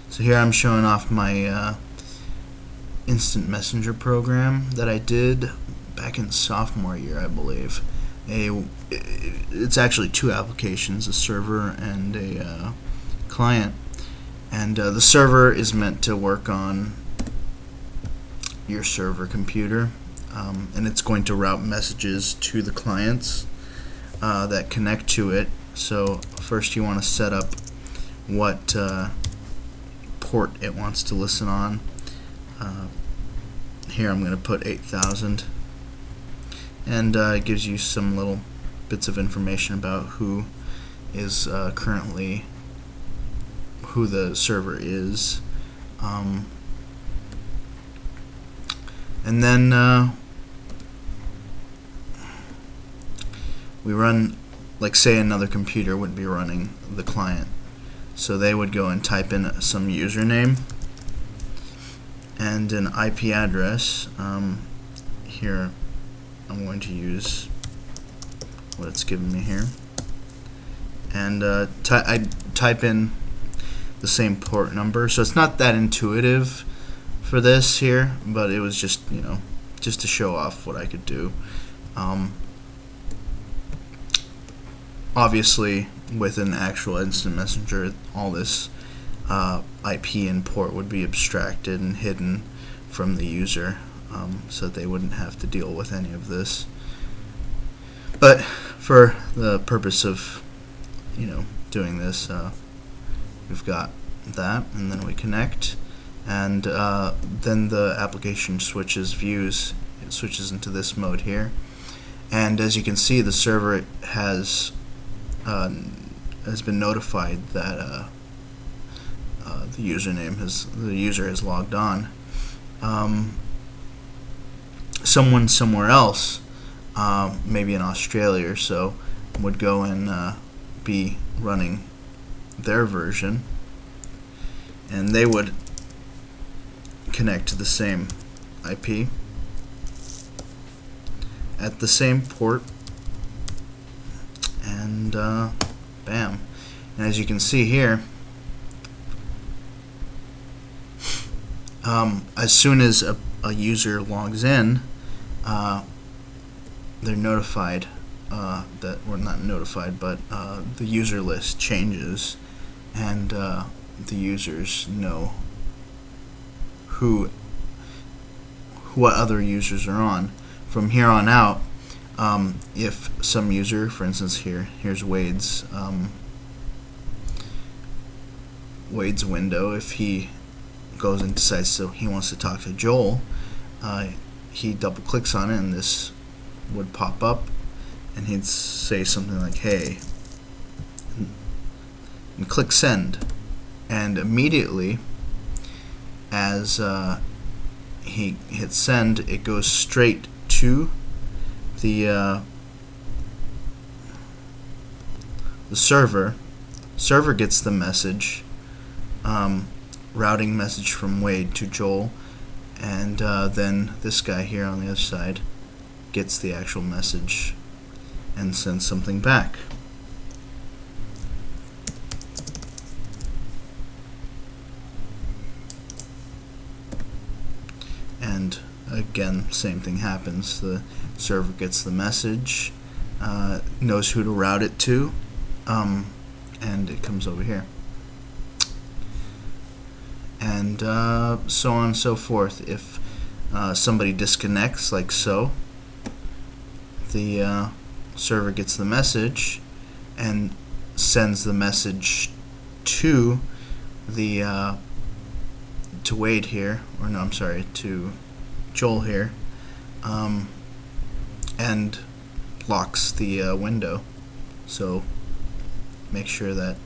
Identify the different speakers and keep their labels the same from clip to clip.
Speaker 1: So here I'm showing off my instant messenger program that I did back in sophomore year, I believe. It's actually two applications, a server and a client. And the server is meant to work on your server computer, and it's going to route messages to the clients that connect to it. So first you want to set up what port it wants to listen on. Here I'm going to put 8000, and it gives you some little bits of information about who is currently who the server is, and then we run, like say another computer would be running the client, so they would go and type in some username and an IP address. Here I'm going to use what it's given me here, and I type in the same port number. So it's not that intuitive for this here, but it was just, just to show off what I could do. Obviously with an actual instant messenger, all this IP and port would be abstracted and hidden from the user, so that they wouldn't have to deal with any of this. But for the purpose of doing this, we've got that, and then we connect, and then the application switches views. It switches into this mode here, and as you can see, the server has been notified that the user has logged on. Someone somewhere else, maybe in Australia or so, would go and be running their version, and they would connect to the same IP at the same port, and bam. And as you can see here, as soon as a user logs in, they're notified that, or not notified, but the user list changes, and the users know what other users are on. From here on out, if some user, for instance here's Wade's window, if he goes and decides so he wants to talk to Joel, he double clicks on it and this would pop up, and he'd say something like hey, and click send, and immediately as he hits send, it goes straight to the server. Server gets the message, routing message from Wade to Joel, and then this guy here on the other side gets the actual message and sends something back. And again, same thing happens. The server gets the message, knows who to route it to, and it comes over here. And so on and so forth. If somebody disconnects, like so, the server gets the message and sends the message to the to Wade here, or no, I'm sorry, to Joel here, and locks the window. So make sure that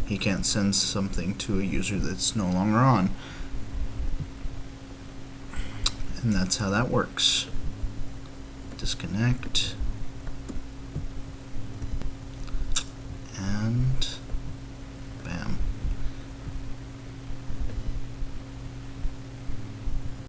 Speaker 1: he can't send something to a user that's no longer on. And that's how that works. Disconnect.